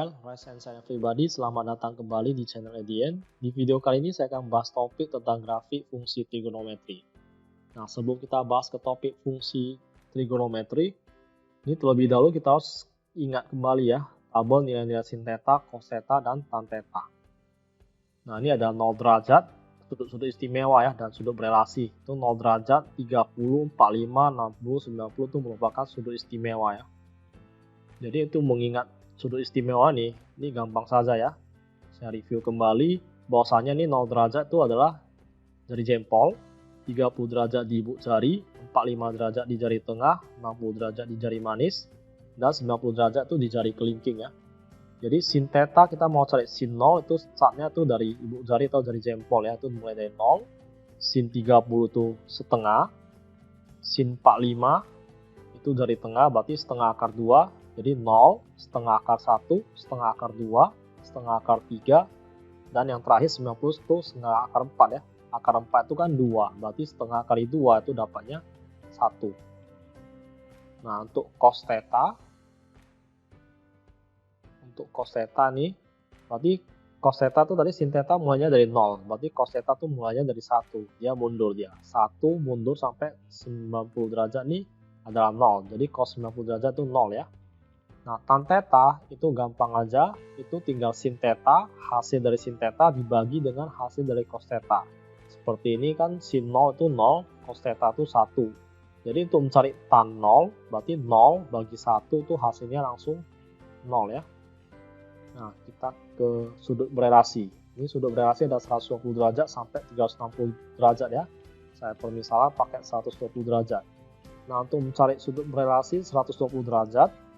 Well, rise and shine everybody, selamat datang kembali di channel EDN. Di video kali ini saya akan bahas topik tentang grafik fungsi trigonometri. Nah, sebelum kita bahas ke topik fungsi trigonometri, ini terlebih dahulu kita harus ingat kembali ya, tabel nilai-nilai sin theta, cos theta, dan tan theta. Nah, ini ada 0 derajat, sudut-sudut istimewa ya, dan sudut berelasi. Itu 0 derajat, 30, 45, 60, 90 itu merupakan sudut istimewa ya. Jadi itu mengingat sudut istimewa nih, ini gampang saja ya. Saya review kembali bahwasanya nih 0 derajat itu adalah jari jempol, 30 derajat di ibu jari, 45 derajat di jari tengah, 60 derajat di jari manis, dan 90 derajat itu di jari kelingking ya. Jadi sin theta kita mau cari sin 0 itu startnya tuh dari ibu jari atau jari jempol ya, itu mulai dari 0. Sin 30 itu setengah, sin 45 itu jari tengah berarti setengah akar 2. Jadi 0, setengah akar 1, setengah akar 2, setengah akar 3, dan yang terakhir 90 itu setengah akar 4 ya. Akar 4 itu kan 2, berarti setengah kali 2 itu dapatnya 1. Nah, untuk cos theta, nih, berarti cos theta itu tadi sin theta mulainya dari 0, berarti cos theta itu mulainya dari 1, dia mundur dia. 1 mundur sampai 90 derajat nih adalah 0, jadi cos 90 derajat itu 0 ya. Nah, tan theta itu gampang aja, itu tinggal sin theta, hasil dari sin theta dibagi dengan hasil dari cos theta. Seperti ini kan sin 0 itu 0, cos theta itu 1. Jadi untuk mencari tan 0, berarti 0 bagi 1 itu hasilnya langsung 0 ya. Nah, kita ke sudut berelasi. Ini sudut berelasi ada 120 derajat sampai 360 derajat ya. Saya permisalan pakai 120 derajat. Nah, untuk mencari sudut berelasi 120 derajat,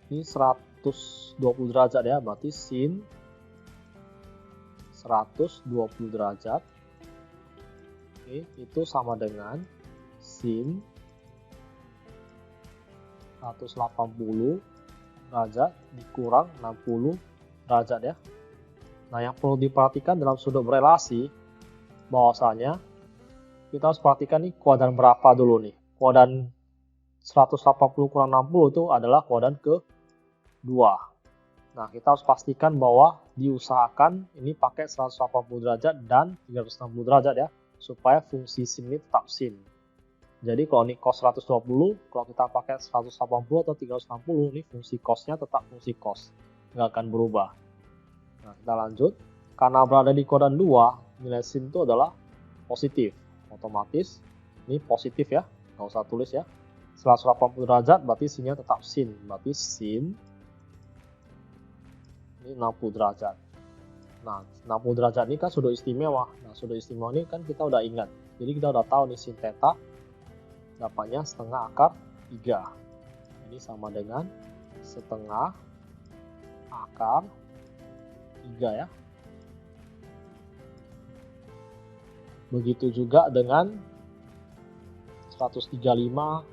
ini 120 derajat ya, berarti sin 120 derajat. Oke, itu sama dengan sin 180 derajat dikurang 60 derajat ya. Nah, yang perlu diperhatikan dalam sudut berelasi, bahwasanya kita harus perhatikan nih kuadran berapa dulu nih. Kuadran 180 kurang 60 itu adalah kuadran ke 2. Nah, kita harus pastikan bahwa diusahakan ini pakai 180 derajat dan 360 derajat ya, supaya fungsi sin ini tetap sin. Jadi kalau ini cos 120, kalau kita pakai 180 atau 360, ini fungsi cosnya tetap fungsi cos, nggak akan berubah. Nah, kita lanjut. Karena berada di kuadran 2, nilai sin itu adalah positif. Otomatis ini positif ya, nggak usah tulis ya. 180 derajat berarti sinnya tetap sin, berarti sin ini 60 derajat. Nah, 60 derajat ini kan sudut istimewa. Nah, sudut istimewa ini kan kita udah ingat. Jadi kita udah tahu nih sin theta dapatnya setengah akar 3. Ini sama dengan setengah akar 3 ya. Begitu juga dengan 135,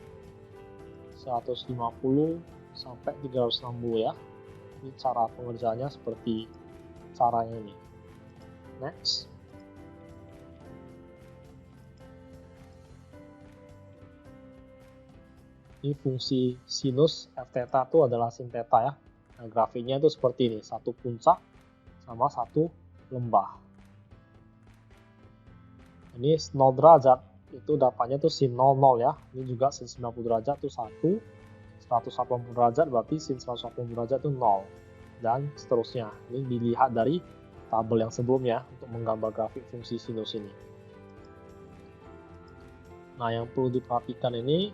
150 sampai 360 ya. Ini cara pengerjaannya seperti caranya ini. Next. Ini fungsi sinus f theta itu adalah sin theta ya. Nah, grafiknya itu seperti ini, satu puncak sama satu lembah. Ini 0 derajat itu dapatnya tuh sin 00 ya. Ini juga sin 90 derajat itu 1. 180 derajat berarti sin 180 derajat itu 0, dan seterusnya. Ini dilihat dari tabel yang sebelumnya untuk menggambar grafik fungsi sinus ini. Nah, yang perlu diperhatikan ini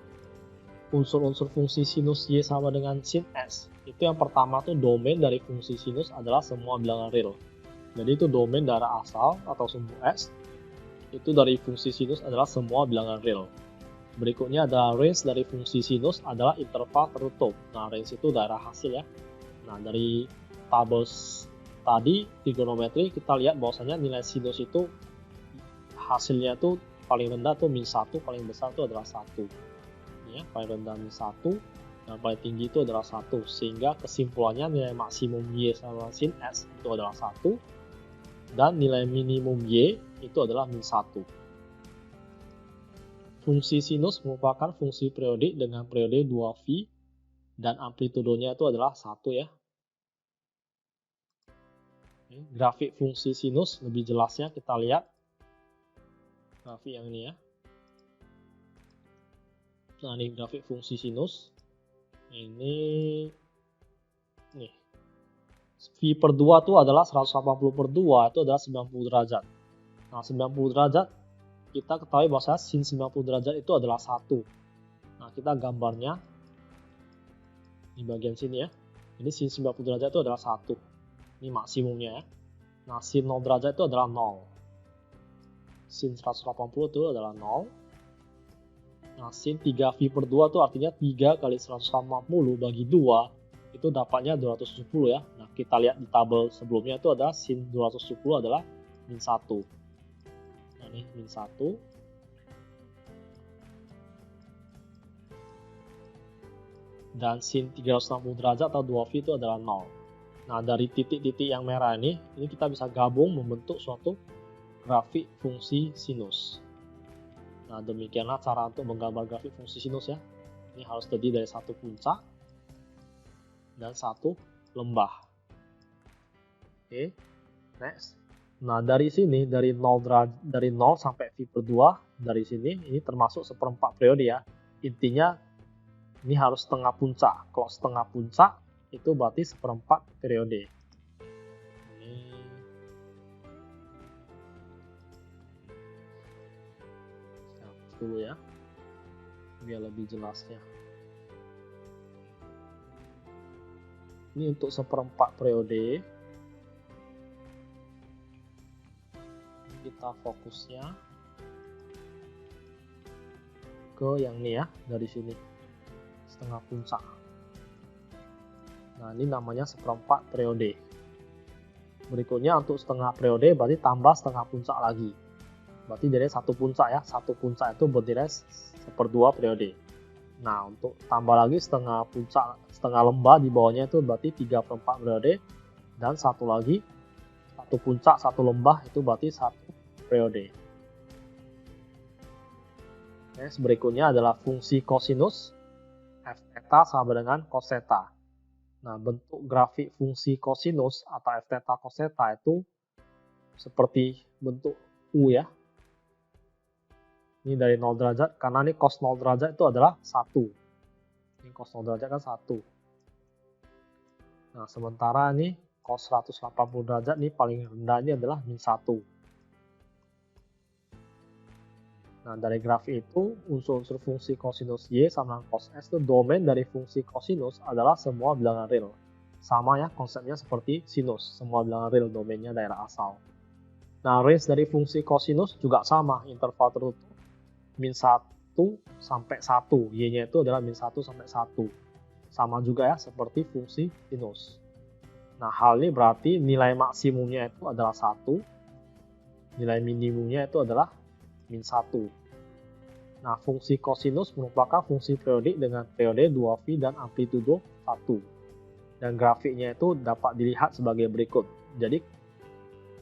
unsur-unsur fungsi sinus Y sama dengan sin S. Itu yang pertama tuh domain dari fungsi sinus adalah semua bilangan real. Jadi itu domain dari asal atau sumbu S. Itu dari fungsi sinus adalah semua bilangan real. Berikutnya ada range dari fungsi sinus adalah interval tertutup. Nah, range itu daerah hasil ya. Nah, dari tabel tadi trigonometri kita lihat bahwasanya nilai sinus itu hasilnya itu paling rendah tuh min 1, paling besar itu adalah 1. Ya, paling rendah min 1 dan paling tinggi itu adalah 1, sehingga kesimpulannya nilai maksimum Y sama sin S itu adalah 1 dan nilai minimum Y itu adalah min 1. Fungsi sinus merupakan fungsi periodik dengan periode 2V dan amplitudonya itu adalah 1 ya. Grafik fungsi sinus lebih jelasnya kita lihat grafik yang ini ya. Nah, ini grafik fungsi sinus. Ini nih. V/2 itu adalah 180/2 itu adalah 90 derajat. Nah, 90 derajat kita ketahui bahwa sin 90 derajat itu adalah 1. Nah, kita gambarnya di bagian sini ya. Jadi sin 90 derajat itu adalah 1. Ini maksimumnya ya. Nah, sin 0 derajat itu adalah 0. Sin 180 itu adalah 0. Nah, sin 3V/2 itu artinya 3 kali 180 bagi 2 itu dapatnya 270 ya. Nah, kita lihat di tabel sebelumnya itu ada sin 270 adalah min 1. Nah, ini min 1. Dan sin 360 derajat atau 2V itu adalah 0. Nah, dari titik-titik yang merah ini kita bisa gabung membentuk suatu grafik fungsi sinus. Nah, demikianlah cara untuk menggambar grafik fungsi sinus ya. Ini harus terdiri dari satu puncak dan satu lembah. Oke, next. Nah, dari sini dari 0 sampai V/2 dari sini ini termasuk seperempat periode ya. Intinya ini harus setengah puncak. Kalau setengah puncak itu berarti seperempat periode. Ini dulu ya, biar lebih jelasnya. Ini untuk seperempat periode. Kita fokusnya ke yang ini ya, dari sini setengah puncak. Nah, ini namanya seperempat periode. Berikutnya untuk setengah periode berarti tambah setengah puncak lagi. Berarti dari satu puncak ya, satu puncak itu bernilai 1/2 periode. Nah, untuk tambah lagi setengah puncak, setengah lembah di bawahnya itu berarti 3/4 periode. Dan satu lagi, satu puncak, satu lembah itu berarti 1 periode. Next, berikutnya adalah fungsi kosinus. F theta sama dengan cos theta. Nah, bentuk grafik fungsi kosinus atau F theta cos theta itu seperti bentuk U ya. Ini dari 0 derajat, karena ini cos 0 derajat itu adalah 1. Ini cos 0 derajat kan 1. Nah, sementara ini cos 180 derajat ini paling rendah ini adalah min 1. Nah, dari grafik itu, unsur-unsur fungsi kosinus Y sama dengan cos S itu domain dari fungsi kosinus adalah semua bilangan real. Sama ya, konsepnya seperti sinus, semua bilangan real domainnya daerah asal. Nah, range dari fungsi kosinus juga sama, interval tertutup min 1 sampai 1, Y-nya itu adalah min 1 sampai 1. Sama juga ya, seperti fungsi sinus. Nah, hal ini berarti nilai maksimumnya itu adalah 1, nilai minimumnya itu adalah min 1. Nah, fungsi kosinus merupakan fungsi periodik dengan periode 2V dan amplitudo 1. Dan grafiknya itu dapat dilihat sebagai berikut. Jadi,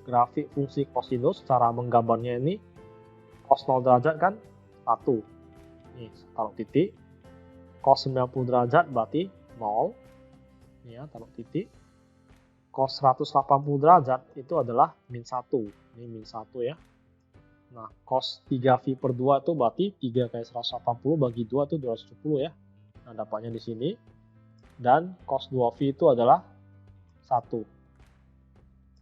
grafik fungsi kosinus, cara menggambarnya ini, cos 0 derajat kan 1. Nih, taruh titik. Cos 90 derajat berarti 0. Ini ya, taruh titik. Cos 180 derajat itu adalah min 1. Ini min 1 ya. Nah, cos 3V/2 itu berarti 3 kali 180 bagi 2 itu 270 ya. Nah, dapatnya di sini. Dan cos 2V itu adalah 1.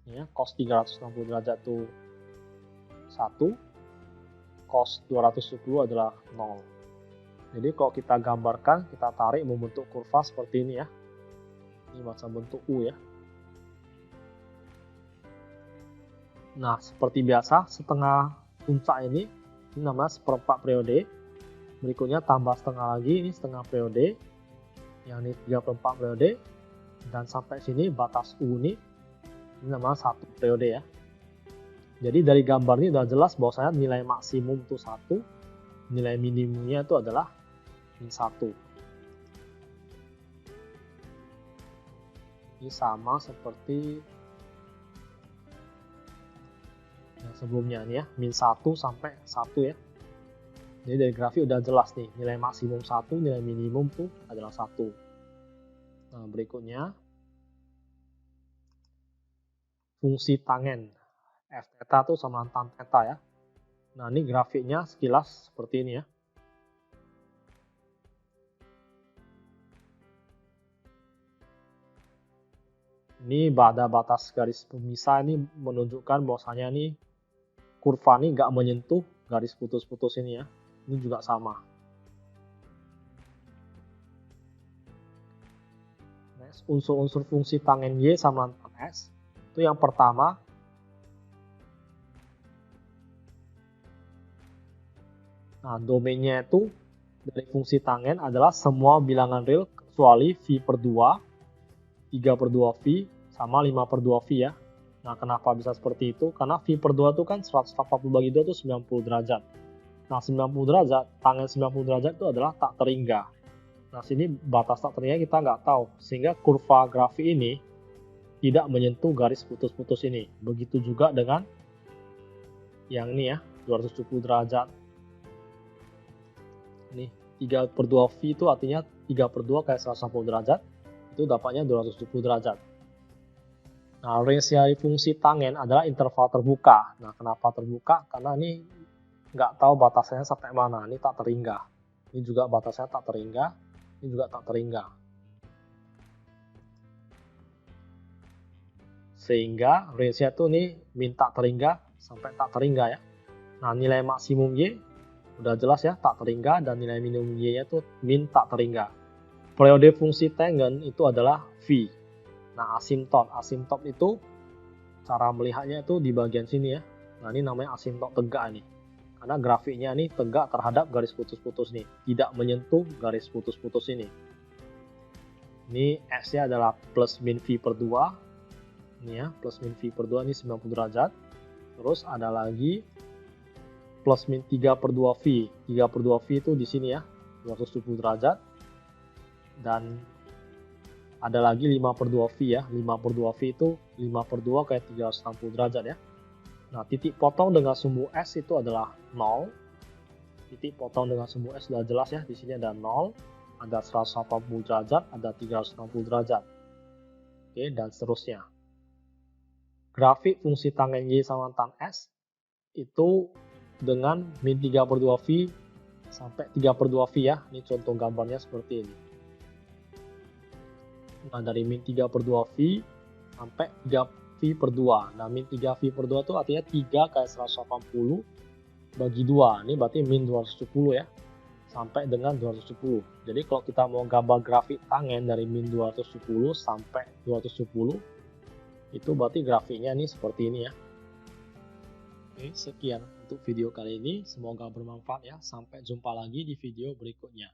Ya, cos 360 derajat itu 1. Cos 270 adalah 0. Jadi kalau kita gambarkan, kita tarik membentuk kurva seperti ini ya. Ini macam bentuk U ya. Nah, seperti biasa, setengah puncak ini namanya seperempat periode. Berikutnya tambah setengah lagi, ini setengah periode. Yang ini 3/4 periode. Dan sampai sini batas U ini namanya 1 periode ya. Jadi dari gambar ini sudah jelas bahwasanya nilai maksimum itu 1, nilai minimumnya itu adalah min 1. Ini sama seperti yang sebelumnya nih ya, min 1 sampai 1 ya. Jadi dari grafik udah jelas nih, nilai maksimum 1, nilai minimum tuh adalah 1. Nah, berikutnya fungsi tangen. F theta itu sama tan theta ya. Nah, ini grafiknya sekilas seperti ini ya. Ini pada batas garis pemisah ini menunjukkan bahwasanya ini kurva ini nggak menyentuh garis putus-putus ini ya. Ini juga sama. Next, unsur-unsur fungsi tangen Y sama tan S. Itu yang pertama, nah domainnya itu dari fungsi tangen adalah semua bilangan real kecuali V per 2, 3 per 2 V, sama 5 per 2 V ya. Nah, kenapa bisa seperti itu? Karena V per 2 itu kan 140 bagi 2 itu 90 derajat. Nah, 90 derajat, tangen 90 derajat itu adalah tak terhingga. Nah, sini batas tak terhingga kita nggak tahu. Sehingga kurva grafik ini tidak menyentuh garis putus-putus ini. Begitu juga dengan yang ini ya, 270 derajat. Ini 3 per 2 V itu artinya 3 per 2 kayak 180 derajat. Itu dapatnya 270 derajat. Nah, range dari fungsi tangen adalah interval terbuka. Nah, kenapa terbuka? Karena ini nggak tahu batasannya sampai mana. Ini tak terhingga. Ini juga batasnya tak terhingga. Ini juga tak terhingga. Sehingga range-nya tuh nih min tak terhingga sampai tak terhingga ya. Nah, nilai maksimum Y udah jelas ya, tak terhingga, dan nilai minimum Y-nya tuh min tak terhingga. Periode fungsi tangen itu adalah V. Nah, asimtot. Asimtot itu cara melihatnya itu di bagian sini ya. Nah, ini namanya asimtot tegak nih. Karena grafiknya ini tegak terhadap garis putus-putus nih, tidak menyentuh garis putus-putus ini. Ini S-nya adalah plus min V per 2. Ini ya, plus min V per 2 ini 90 derajat. Terus ada lagi plus min 3 per 2 V. 3 per 2 V itu di sini ya, 270 derajat. Dan ada lagi 5 per 2 V ya. 5 per 2 V itu 5 per 2 kayak 360 derajat ya. Nah, titik potong dengan sumbu S itu adalah 0. Titik potong dengan sumbu S sudah jelas ya. Di sini ada 0, ada 180 derajat, ada 360 derajat. Oke, dan seterusnya. Grafik fungsi tangen Y sama tan S itu dengan min 3 per 2 V sampai 3 per 2 V ya. Ini contoh gambarnya seperti ini. Nah, dari min 3 per 2 V sampai 3 V per 2. Nah, min 3 V per 2 itu artinya 3 kayak 180 bagi 2. Ini berarti min 270 ya. Sampai dengan 270. Jadi kalau kita mau gambar grafik tangen dari min 270 sampai 270, itu berarti grafiknya ini seperti ini ya. Oke, sekian untuk video kali ini. Semoga bermanfaat ya. Sampai jumpa lagi di video berikutnya.